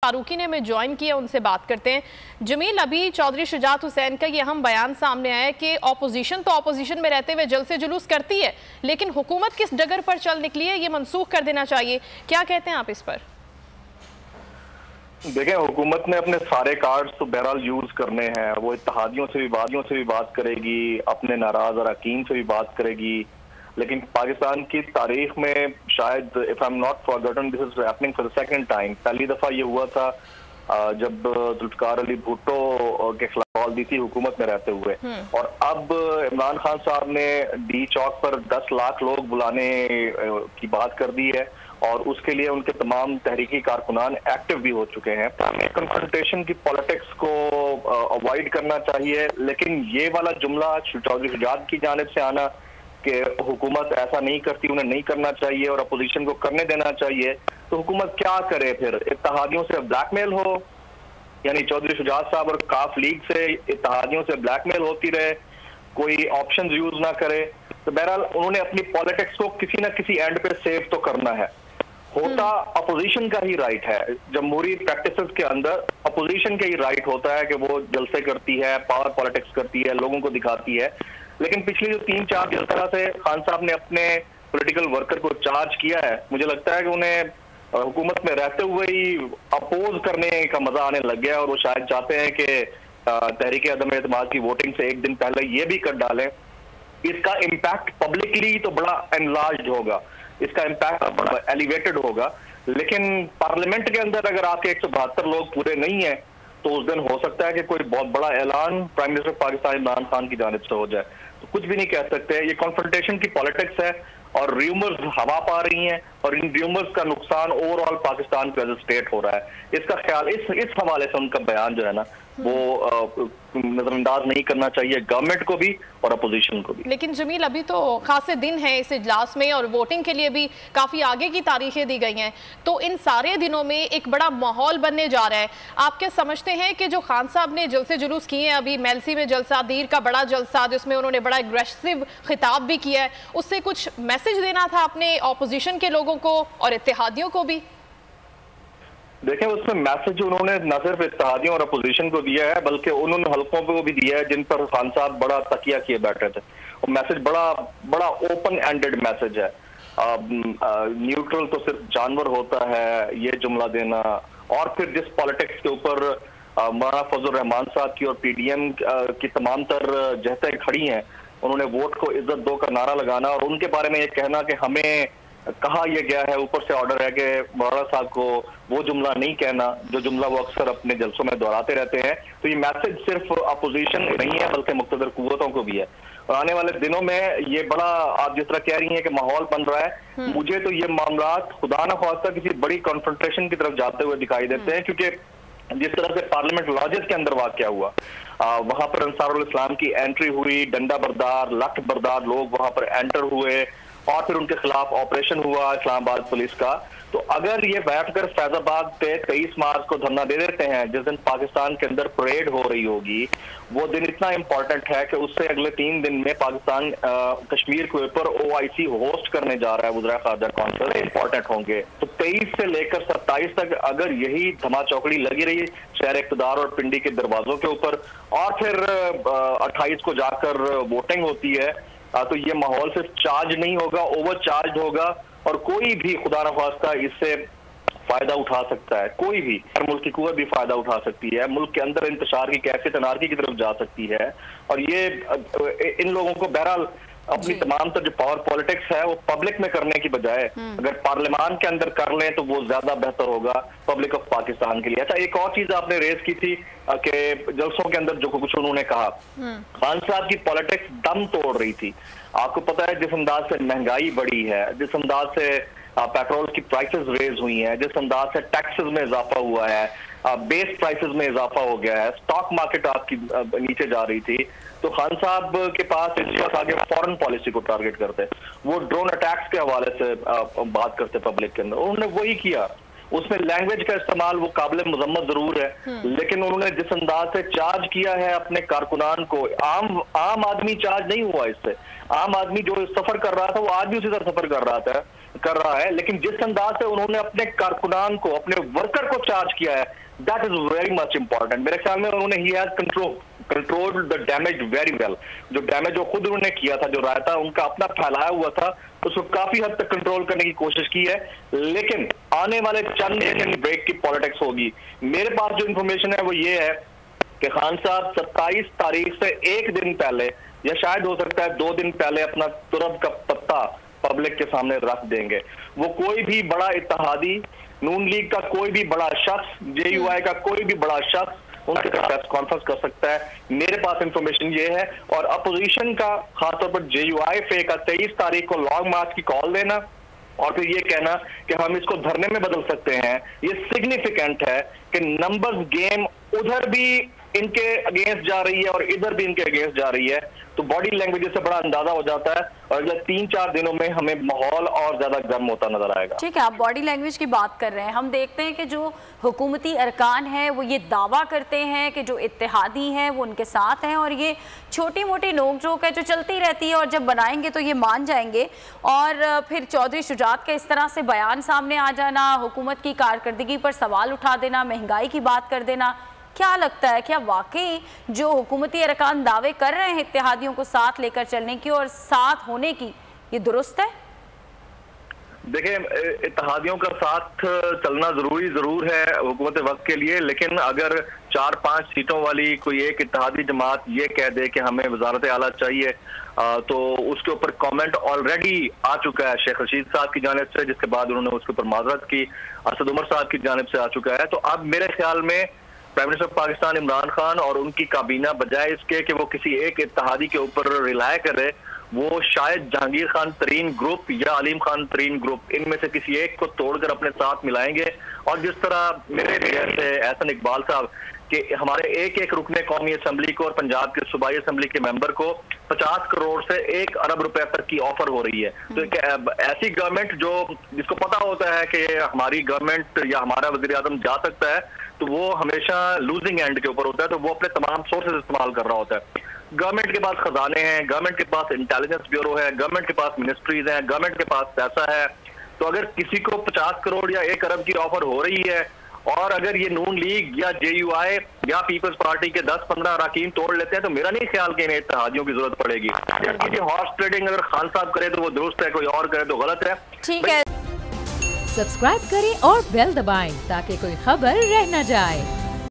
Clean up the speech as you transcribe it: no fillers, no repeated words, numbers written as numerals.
फारूकी ने हमें ज्वाइन किया, उनसे बात करते हैं। जमील, अभी चौधरी शुजात हुसैन का ये अहम बयान सामने आया कि ऑपोजिशन तो ऑपोजिशन में रहते हुए जलसे जुलूस करती है, लेकिन हुकूमत किस डगर पर चल निकली है, ये मनसूख कर देना चाहिए। क्या कहते हैं आप इस पर? देखें, हुकूमत ने अपने सारे कार्ड्स तो बहरहाल यूज करने हैं। वो इत्तेहादियों से भी बात करेगी, अपने नाराज अरकान से भी बात करेगी, लेकिन पाकिस्तान की तारीख में शायद, if I am not forgotten, this is happening for the second time. पहली दफा ये हुआ था जब जुल्फिकार अली भुट्टो के खिलाफ कॉल दी थी हुकूमत में रहते हुए, और अब इमरान खान साहब ने डी चौक पर 10 लाख लोग बुलाने की बात कर दी है, और उसके लिए उनके तमाम तहरीकी कारकुनान एक्टिव भी हो चुके हैं। हमें कन्फ्रंटेशन की पॉलिटिक्स को अवॉइड करना चाहिए, लेकिन ये वाला जुमला चौधरी शुजात की जानिब से आना कि हुकूमत ऐसा नहीं करती, उन्हें नहीं करना चाहिए और अपोजिशन को करने देना चाहिए, तो हुकूमत क्या करे फिर? इत्तेहादियों से ब्लैकमेल हो, यानी चौधरी शुजात साहब और काफ लीग से इत्तेहादियों से ब्लैकमेल होती रहे, कोई ऑप्शंस यूज ना करे, तो बहरहाल उन्होंने अपनी पॉलिटिक्स को किसी ना किसी एंड पे सेव तो करना है। होता अपोजिशन का ही राइट है, जमहूरी प्रैक्टिसेस के अंदर अपोजिशन का ही राइट होता है कि वो जलसे करती है, पावर पॉलिटिक्स करती है, लोगों को दिखाती है। लेकिन पिछली जो 3-4 जिस तरह से खान साहब ने अपने पॉलिटिकल वर्कर को चार्ज किया है, मुझे लगता है कि उन्हें हुकूमत में रहते हुए ही अपोज करने का मजा आने लग गया, और वो शायद चाहते हैं कि तहरीक अदम एतमाद की वोटिंग से एक दिन पहले ये भी कर डालें। इसका इम्पैक्ट पब्लिकली तो बड़ा एनलार्ज्ड होगा, इसका इम्पैक्ट बड़ा एलिवेटेड होगा, लेकिन पार्लियामेंट के अंदर अगर आपके 172 लोग पूरे नहीं है, तो उस दिन हो सकता है कि कोई बहुत बड़ा ऐलान प्राइम मिनिस्टर पाकिस्तान इमरान खान की जानिब से हो जाए। तो कुछ भी नहीं कह सकते। ये कॉन्फ्रंटेशन की पॉलिटिक्स है, और र्यूमर्स हवा पा रही हैं, और इन र्यूमर्स का नुकसान ओवरऑल पाकिस्तान को एज ए स्टेट हो रहा है। इसका ख्याल इस हवाले से उनका बयान जो है ना, वो नजरअंदाज नहीं करना चाहिए, गवर्नमेंट को भी और अपोजिशन को भी। लेकिन जमील, अभी तो खासे दिन हैं इस इजलास में, और वोटिंग के लिए भी काफ़ी आगे की तारीखें दी गई हैं, तो इन सारे दिनों में एक बड़ा माहौल बनने जा रहा है। आप क्या समझते हैं कि जो खान साहब ने जलसे जुलूस किए हैं, अभी मेलसी में जलसा, दीर का बड़ा जलसा जिसमें उन्होंने बड़ा एग्रेसिव खिताब भी किया है, उससे कुछ मैसेज देना था अपने ऑपोजिशन के लोगों को और इत्तेहादियों को भी? देखें, उसमें मैसेज उन्होंने न सिर्फ इत्तेहादियों और अपोजिशन को दिया है, बल्कि उन्होंने हल्कों को भी दिया है जिन पर खान साहब बड़ा तकिया किए बैठे थे। और मैसेज बड़ा ओपन एंडेड मैसेज है। न्यूट्रल तो सिर्फ जानवर होता है, ये जुमला देना, और फिर जिस पॉलिटिक्स के ऊपर मौलाना फजल रहमान साहब की और PDM की तमाम तर जहतें खड़ी हैं, उन्होंने वोट को इज्जत दो का नारा लगाना, और उनके बारे में ये कहना कि हमें कहा यह गया है, ऊपर से ऑर्डर है कि मौलाना साहब को वो जुमला नहीं कहना जो जुमला वो अक्सर अपने जलसों में दोहराते रहते हैं। तो ये मैसेज सिर्फ अपोजिशन नहीं है, बल्कि मुख्तदर कुव्वतों को भी है। और आने वाले दिनों में ये बड़ा, आप जिस तरह कह रही हैं कि माहौल बन रहा है, मुझे तो ये मामलात खुदा न ख्वास्ता किसी बड़ी कॉन्फ्रंटेशन की तरफ जाते हुए दिखाई देते हैं, क्योंकि जिस तरह से पार्लियामेंट लॉजेस के अंदर वाकया हुआ, वहां पर अंसारुल इस्लाम की एंट्री हुई, डंडा बरदार, लठ बरदार लोग वहां पर एंटर हुए, और फिर उनके खिलाफ ऑपरेशन हुआ इस्लामाबाद पुलिस का। तो अगर ये बैठकर फैजाबाद पे 23 मार्च को धरना दे देते हैं, जिस दिन पाकिस्तान के अंदर परेड हो रही होगी, वो दिन इतना इंपॉर्टेंट है कि उससे अगले 3 दिन में पाकिस्तान कश्मीर के ऊपर OIC होस्ट करने जा रहा है, वज़ीर ख़ारजा कौंसिल इंपॉर्टेंट होंगे। तो 23 से लेकर 27 तक अगर यही धमाचौकड़ी लगी रही शहर इक़्तिदार और पिंडी के दरवाजों के ऊपर, और फिर 28 को जाकर वोटिंग होती है, तो ये माहौल सिर्फ चार्ज नहीं होगा, ओवर चार्ज होगा, और कोई भी खुदा न ख्वास्ता इससे फायदा उठा सकता है। कोई भी, हर मुल्क की कुव्वत भी फायदा उठा सकती है, मुल्क के अंदर इंतशार की कैफियत अनारकी की तरफ जा सकती है। और ये इन लोगों को बहरहाल अपनी तमाम तर जो पावर पॉलिटिक्स है वो पब्लिक में करने की बजाय अगर पार्लियामान के अंदर कर लें तो वो ज्यादा बेहतर होगा पब्लिक ऑफ पाकिस्तान के लिए। अच्छा, एक और चीज आपने रेज की थी कि जलसों के अंदर जो कुछ उन्होंने कहा, खान साहब की पॉलिटिक्स दम तोड़ रही थी। आपको पता है जिस अंदाज से महंगाई बढ़ी है, जिस अंदाज से पेट्रोल की प्राइसेस रेज हुई हैं, जिस अंदाज से टैक्सेस में इजाफा हुआ है, बेस प्राइसेस में इजाफा हो गया है, स्टॉक मार्केट आपकी नीचे जा रही थी, तो खान साहब के पास इस वक्त आगे फॉरेन पॉलिसी को टारगेट करते, वो ड्रोन अटैक्स के हवाले से बात करते पब्लिक के अंदर। उन्होंने वही किया, उसमें लैंग्वेज का इस्तेमाल वो काबिल मजम्मत जरूर है, लेकिन उन्होंने जिस अंदाज से चार्ज किया है अपने कारकुनान को, आम आदमी चार्ज नहीं हुआ इससे। आम आदमी जो सफर कर रहा था वो आज भी उसी तरह सफर कर रहा था। कर रहा है, लेकिन जिस अंदाज से उन्होंने अपने कारकुनान को, अपने वर्कर को चार्ज किया है, that is very much important. मेरे ख्याल में उन्होंने he has control the damage very well. जो डैमेज जो खुद उन्होंने किया था, जो रायता उनका अपना फैलाया हुआ था, उसको काफी हद तक कंट्रोल करने की कोशिश की है। लेकिन आने वाले चंद दिन ब्रेक की पॉलिटिक्स होगी। मेरे पास जो इंफॉर्मेशन है वो ये है कि खान साहब 27 तारीख से एक दिन पहले, या शायद हो सकता है 2 दिन पहले, अपना तुरंत का पत्ता पब्लिक के सामने रख देंगे। वो कोई भी बड़ा इत्तेहादी, नून लीग का कोई भी बड़ा शख्स, JUI का कोई भी बड़ा शख्स उनके साथ प्रेस कॉन्फ्रेंस कर सकता है। मेरे पास इंफॉर्मेशन ये है। और अपोजिशन का, खासतौर पर JUI फे का 23 तारीख को लॉन्ग मार्च की कॉल देना और फिर ये कहना कि हम इसको धरने में बदल सकते हैं, ये सिग्निफिकेंट है कि नंबर्स गेम उधर भी इनके अगेंस्ट जा रही है और इधर भी इनके अगेंस्ट जा रही है। तो बॉडी लैंग्वेज से बड़ा अंदाजा हो जाता है और अगले 3-4 दिनों में हमें माहौल और ज्यादा गर्म होता नजर आएगा। ठीक है, आप बॉडी लैंग्वेज की बात कर रहे हैं। हम देखते हैं कि जो हुकूमती अरकान है वो ये दावा करते हैं कि जो इत्तेहादी हैं वो उनके साथ हैं, और ये छोटी मोटी नोक-झोंक है जो चलती रहती है, और जब बनाएंगे तो ये मान जाएंगे। और फिर चौधरी शुजात का इस तरह से बयान सामने आ जाना, हुकूमत की कारकर्दगी पर सवाल उठा देना, महंगाई की बात कर देना, क्या लगता है क्या वाकई जो हुकूमती अरकान दावे कर रहे हैं इत्तेहादियों को साथ लेकर चलने की और साथ होने की, ये दुरुस्त है? देखिए, इत्तेहादियों का साथ चलना जरूर है हुकूमत वक्त के लिए, लेकिन अगर 4-5 सीटों वाली कोई एक इत्तेहादी जमात ये कह दे कि हमें वजारत आला चाहिए, तो उसके ऊपर कमेंट ऑलरेडी आ चुका है शेख रशीद साहब की जानिब से, जिसके बाद उन्होंने उसके ऊपर माजरत की, असद उमर साहब की जानिब से आ चुका है। तो अब मेरे ख्याल में प्राइम मिनिस्टर पाकिस्तान इमरान खान और उनकी काबीना, बजाय इसके कि वो किसी एक इत्तेहादी के ऊपर रिलाय करे, वो शायद जहांगीर खान तरीन ग्रुप या अलीम खान तरीन ग्रुप, इनमें से किसी एक को तोड़कर अपने साथ मिलाएंगे। और जिस तरह मेरे जैसे एहसन इकबाल साहब कि हमारे एक रुकने कौमी असम्बली को और पंजाब के सूबाई असम्बली के मेंबर को 50 करोड़ से 1 अरब रुपए तक की ऑफर हो रही है। तो एक ऐसी गवर्नमेंट जो जिसको पता होता है कि हमारी गवर्नमेंट या हमारा वजीर आजम जा सकता है, तो वो हमेशा लूजिंग एंड के ऊपर होता है, तो वो अपने तमाम सोर्सेज इस्तेमाल कर रहा होता है। गवर्नमेंट के पास खजाने हैं, गवर्नमेंट के पास इंटेलिजेंस ब्यूरो है, गवर्नमेंट के पास मिनिस्ट्रीज हैं, गवर्नमेंट के पास पैसा है। तो अगर किसी को 50 करोड़ या 1 अरब की ऑफर हो रही है, और अगर ये नून लीग या JUI या पीपल्स पार्टी के 10-15 अरकान तोड़ लेते हैं, तो मेरा नहीं ख्याल कि इन्हें इत्तेहादियों की जरूरत पड़ेगी। जबकि हॉर्स ट्रेडिंग अगर खान साहब करे तो वो दुरुस्त है, कोई और करे तो गलत है। ठीक है, सब्सक्राइब करें और बेल दबाएं ताकि कोई खबर रह न जाए।